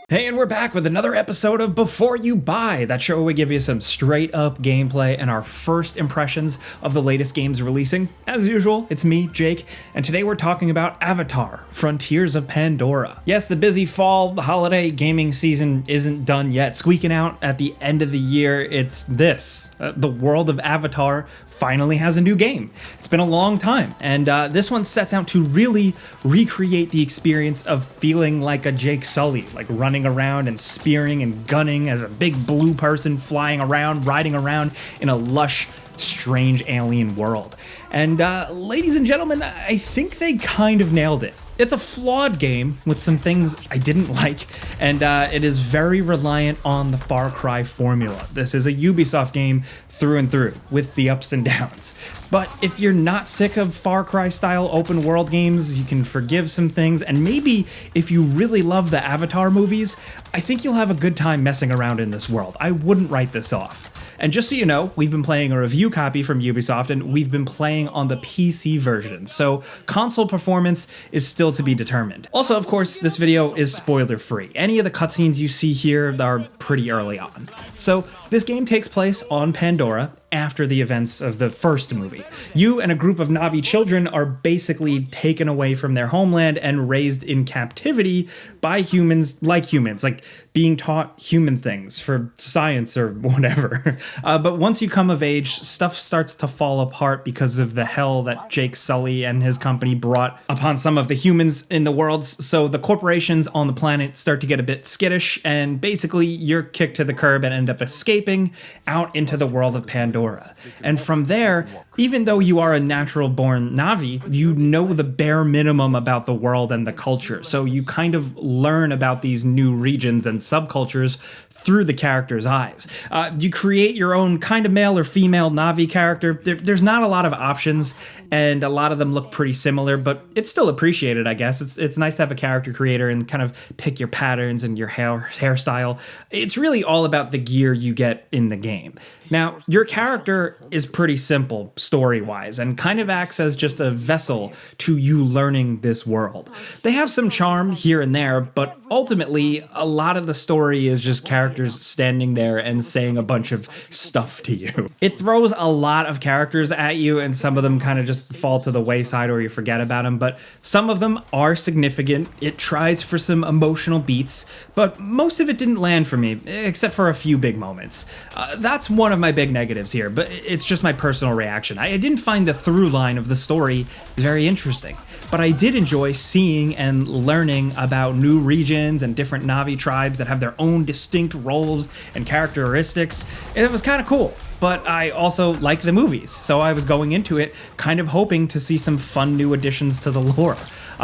Hey, and we're back with another episode of Before You Buy, that show where we give you some straight up gameplay and our first impressions of the latest games releasing. As usual, it's me, Jake, and today we're talking about Avatar: Frontiers of Pandora. Yes, the busy fall holiday gaming season isn't done yet. Squeaking out at the end of the year, it's this. The world of Avatar finally has a new game. It's been a long time, and this one sets out to really recreate the experience of feeling like a Jake Sully, like running around and spearing and gunning as a big blue person flying around, riding around in a lush, strange alien world. And ladies and gentlemen, I think they kind of nailed it. It's a flawed game with some things I didn't like, and it is very reliant on the Far Cry formula. This is a Ubisoft game through and through, with the ups and downs. But if you're not sick of Far Cry style open world games, you can forgive some things, and maybe if you really love the Avatar movies, I think you'll have a good time messing around in this world. I wouldn't write this off. And just so you know, we've been playing a review copy from Ubisoft, and we've been playing on the PC version, so console performance is still to be determined. Also, of course, this video is spoiler-free. Any of the cutscenes you see here are pretty early on. So, this game takes place on Pandora, after the events of the first movie. You and a group of Na'vi children are basically taken away from their homeland and raised in captivity by humans, like being taught human things for science or whatever. But once you come of age, stuff starts to fall apart because of the hell that Jake Sully and his company brought upon some of the humans in the world. So the corporations on the planet start to get a bit skittish, and basically you're kicked to the curb and end up escaping out into the world of Pandora. And from there, even though you are a natural-born Na'vi, you know the bare minimum about the world and the culture, so you kind of learn about these new regions and subcultures through the character's eyes. You create your own kind of male or female Na'vi character. There's not a lot of options, and a lot of them look pretty similar, but it's still appreciated, I guess. It's nice to have a character creator and kind of pick your patterns and your hairstyle. It's really all about the gear you get in the game. Now, your character is pretty simple story-wise and kind of acts as just a vessel to you learning this world. They have some charm here and there, but ultimately, a lot of the story is just characters standing there and saying a bunch of stuff to you. It throws a lot of characters at you, and some of them kind of just fall to the wayside or you forget about them, but some of them are significant. It tries for some emotional beats, but most of it didn't land for me, except for a few big moments. That's one of my big negatives here, but it's just my personal reaction. I didn't find the through line of the story very interesting, but I did enjoy seeing and learning about new regions and different Na'vi tribes that have their own distinct roles and characteristics. It was kind of cool. But I also like the movies, so I was going into it kind of hoping to see some fun new additions to the lore.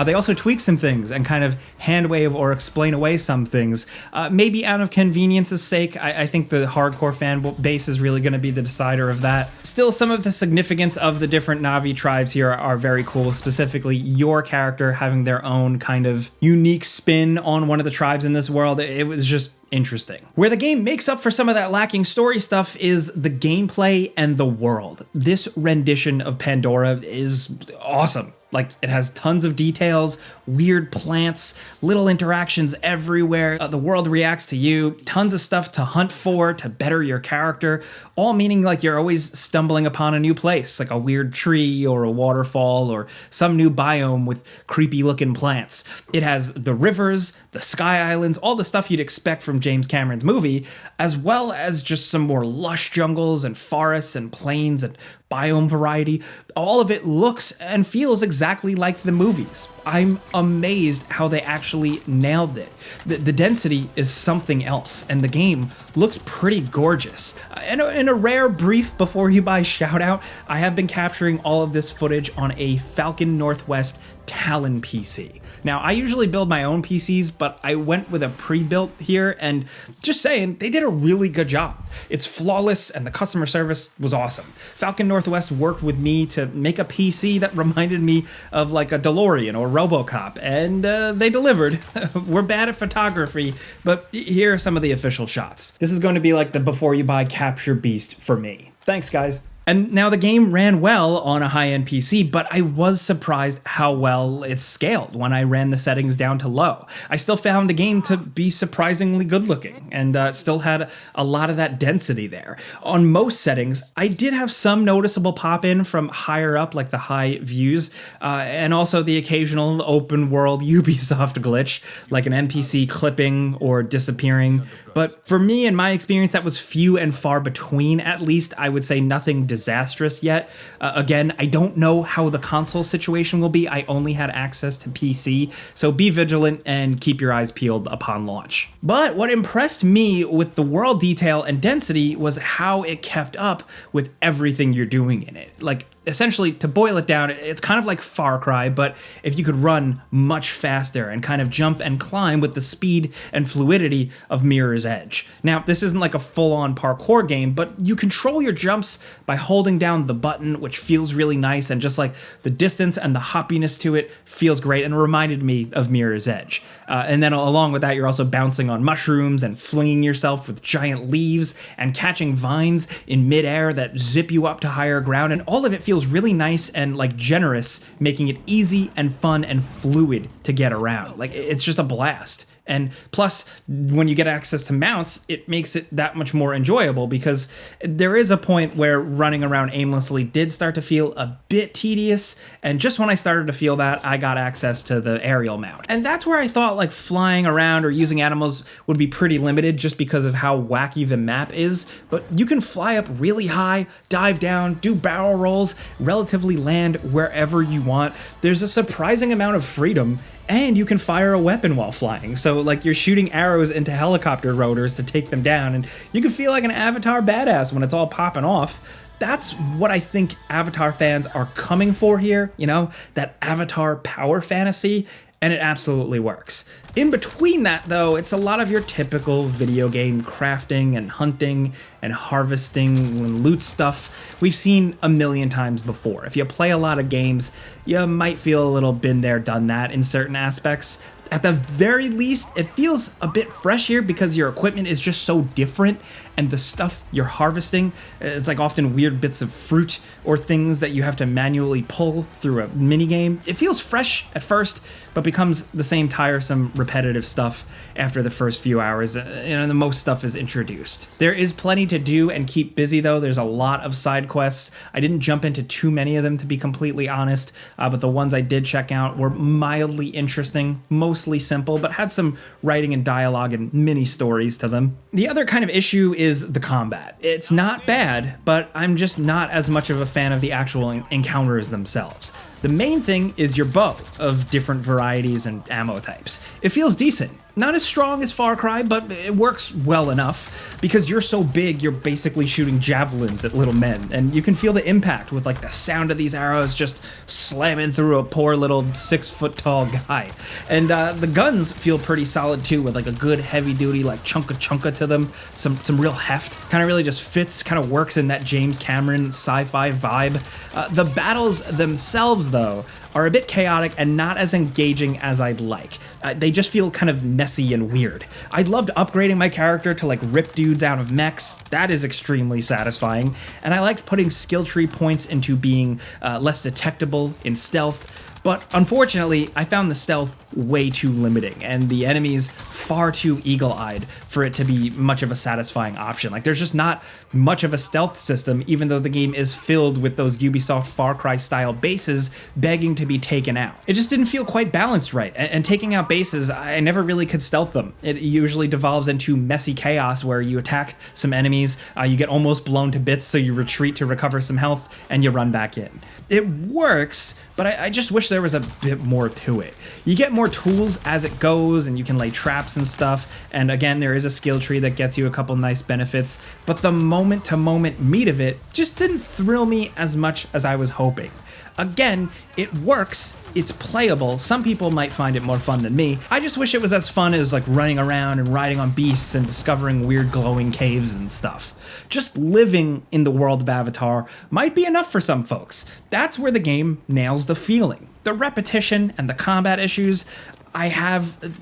They also tweak some things and kind of hand-wave or explain away some things, maybe out of convenience's sake. I think the hardcore fan base is really going to be the decider of that. Still, some of the significance of the different Na'vi tribes here are very cool, specifically your character having their own kind of unique spin on one of the tribes in this world. It was just interesting. Where the game makes up for some of that lacking story stuff is the gameplay and the world. This rendition of Pandora is awesome. Like, it has tons of details, weird plants, little interactions everywhere. The world reacts to you, tons of stuff to hunt for, to better your character, all meaning like you're always stumbling upon a new place, like a weird tree or a waterfall or some new biome with creepy looking plants. It has the rivers, the sky islands, all the stuff you'd expect from James Cameron's movie, as well as just some more lush jungles and forests and plains and biome variety. All of it looks and feels exactly like the movies. I'm amazed how they actually nailed it. The density is something else, and the game looks pretty gorgeous. In a rare brief before you buy shout out, I have been capturing all of this footage on a Falcon Northwest Talon PC. Now, I usually build my own PCs, but I went with a pre-built here, and just saying, they did a really good job. It's flawless, and the customer service was awesome. Falcon Northwest worked with me to make a PC that reminded me of like a DeLorean or RoboCop, and they delivered. We're bad at photography, but here are some of the official shots. This is going to be like the before you buy capture beast for me. Thanks, guys. And now the game ran well on a high-end PC, but I was surprised how well it scaled when I ran the settings down to low. I still found the game to be surprisingly good looking and still had a lot of that density there. On most settings, I did have some noticeable pop-in from higher up, like the high views, and also the occasional open world Ubisoft glitch, like an NPC clipping or disappearing. But for me, in my experience, that was few and far between. At least I would say nothing disastrous yet. Again, I don't know how the console situation will be. I only had access to PC, so be vigilant and keep your eyes peeled upon launch. But what impressed me with the world detail and density was how it kept up with everything you're doing in it. Like, essentially, to boil it down, it's kind of like Far Cry, but if you could run much faster and kind of jump and climb with the speed and fluidity of Mirror's Edge. Now, this isn't like a full-on parkour game, but you control your jumps by holding down the button, which feels really nice, and just like the distance and the hoppiness to it feels great and reminded me of Mirror's Edge. And then along with that, you're also bouncing on mushrooms and flinging yourself with giant leaves and catching vines in midair that zip you up to higher ground, and all of it feels really nice and like generous, making it easy and fun and fluid to get around. Like, it's just a blast. And plus, when you get access to mounts, it makes it that much more enjoyable, because there is a point where running around aimlessly did start to feel a bit tedious, and just when I started to feel that, I got access to the aerial mount. And that's where I thought like flying around or using animals would be pretty limited just because of how wacky the map is, but you can fly up really high, dive down, do barrel rolls, relatively land wherever you want. There's a surprising amount of freedom, and you can fire a weapon while flying. So like you're shooting arrows into helicopter rotors to take them down, and you can feel like an Avatar badass when it's all popping off. That's what I think Avatar fans are coming for here, you know, that Avatar power fantasy, and it absolutely works. In between that, though, it's a lot of your typical video game crafting and hunting and harvesting and loot stuff we've seen a million times before. If you play a lot of games, you might feel a little been there, done that in certain aspects. At the very least, it feels a bit fresh here because your equipment is just so different, and the stuff you're harvesting is like often weird bits of fruit or things that you have to manually pull through a minigame. It feels fresh at first, but becomes the same tiresome, repetitive stuff after the first few hours, and the most stuff is introduced. There is plenty to do and keep busy, though. There's a lot of side quests. I didn't jump into too many of them, to be completely honest, but the ones I did check out were mildly interesting, mostly simple, but had some writing and dialogue and mini stories to them. The other kind of issue is the combat. It's not bad, but I'm just not as much of a fan of the actual encounters themselves. The main thing is your bow of different varieties and ammo types. It feels decent. Not as strong as Far Cry, but it works well enough. Because you're so big, you're basically shooting javelins at little men, and you can feel the impact with like the sound of these arrows just slamming through a poor little 6-foot-tall guy. And the guns feel pretty solid too, with like a good heavy-duty like chunka to them, some real heft. Kind of really just fits, kind of works in that James Cameron sci-fi vibe. The battles themselves, though, are a bit chaotic and not as engaging as I'd like. They just feel kind of messy and weird. I loved upgrading my character to like rip dudes out of mechs. That is extremely satisfying. And I liked putting skill tree points into being less detectable in stealth. But unfortunately, I found the stealth way too limiting, and the enemies far too eagle-eyed for it to be much of a satisfying option. Like, there's just not much of a stealth system, even though the game is filled with those Ubisoft Far Cry-style bases begging to be taken out. It just didn't feel quite balanced right, and taking out bases, I never really could stealth them. It usually devolves into messy chaos where you attack some enemies, you get almost blown to bits, so you retreat to recover some health, and you run back in. It works, but I just wish there was a bit more to it. You get more tools as it goes, and you can lay traps and stuff, and again, there is a skill tree that gets you a couple nice benefits, but the moment-to-moment meat of it just didn't thrill me as much as I was hoping. Again, it works, it's playable, some people might find it more fun than me. I just wish it was as fun as like running around and riding on beasts and discovering weird glowing caves and stuff. Just living in the world of Avatar might be enough for some folks. That's where the game nails the feeling. The repetition and the combat issues,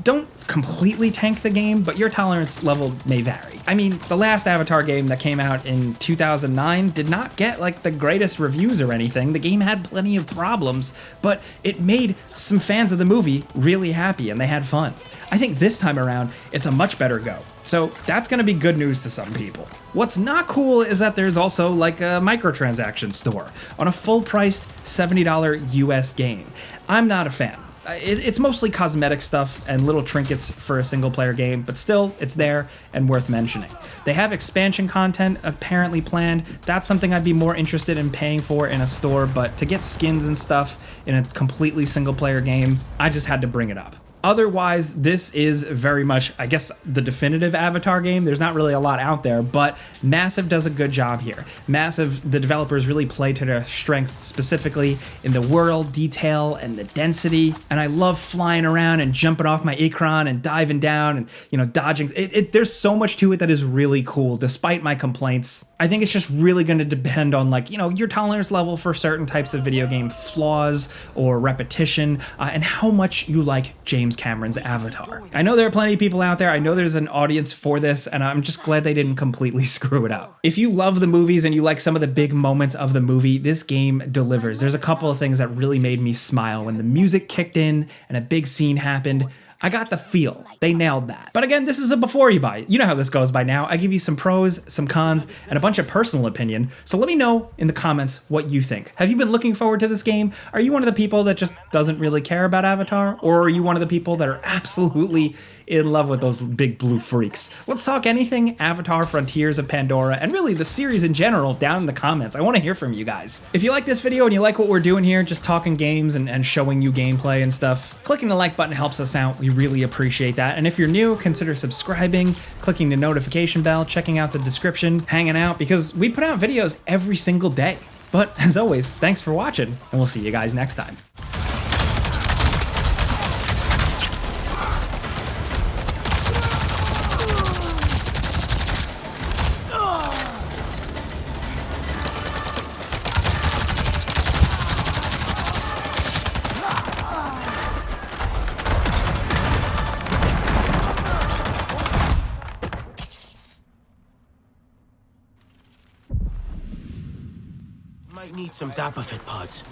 don't completely tank the game, but your tolerance level may vary. I mean, the last Avatar game that came out in 2009 did not get like the greatest reviews or anything. The game had plenty of problems, but it made some fans of the movie really happy and they had fun. I think this time around, it's a much better go. So that's gonna be good news to some people. What's not cool is that there's also like a microtransaction store on a full-priced $70 US game. I'm not a fan. It's mostly cosmetic stuff and little trinkets for a single-player game, but still, it's there and worth mentioning. They have expansion content apparently planned. That's something I'd be more interested in paying for in a store, but to get skins and stuff in a completely single-player game, I just had to bring it up. Otherwise, this is very much, I guess, the definitive Avatar game. There's not really a lot out there, but Massive does a good job here. Massive, the developers really play to their strengths, specifically in the world detail and the density. And I love flying around and jumping off my Ikran and diving down and, dodging. There's so much to it that is really cool, despite my complaints. I think it's just really going to depend on, your tolerance level for certain types of video game flaws or repetition, and how much you like James Cameron's Avatar. I know there are plenty of people out there. I know there's an audience for this, and I'm just glad they didn't completely screw it up. If you love the movies and you like some of the big moments of the movie, this game delivers. There's a couple of things that really made me smile when the music kicked in and a big scene happened. I got the feel. They nailed that. But again, this is a before you buy. You know how this goes by now. I give you some pros, some cons, and a bunch of personal opinion. So let me know in the comments what you think. Have you been looking forward to this game? Are you one of the people that just doesn't really care about Avatar? Or are you one of the people that are absolutely in love with those big blue freaks? Let's talk anything Avatar Frontiers of Pandora, and really the series in general, down in the comments. I want to hear from you guys. If you like this video and you like what we're doing here, just talking games and showing you gameplay and stuff, clicking the like button helps us out. We really appreciate that. And if you're new, consider subscribing, clicking the notification bell, checking out the description, hanging out, because we put out videos every single day. But as always, thanks for watching, and we'll see you guys next time. Might need some Dapafit pods.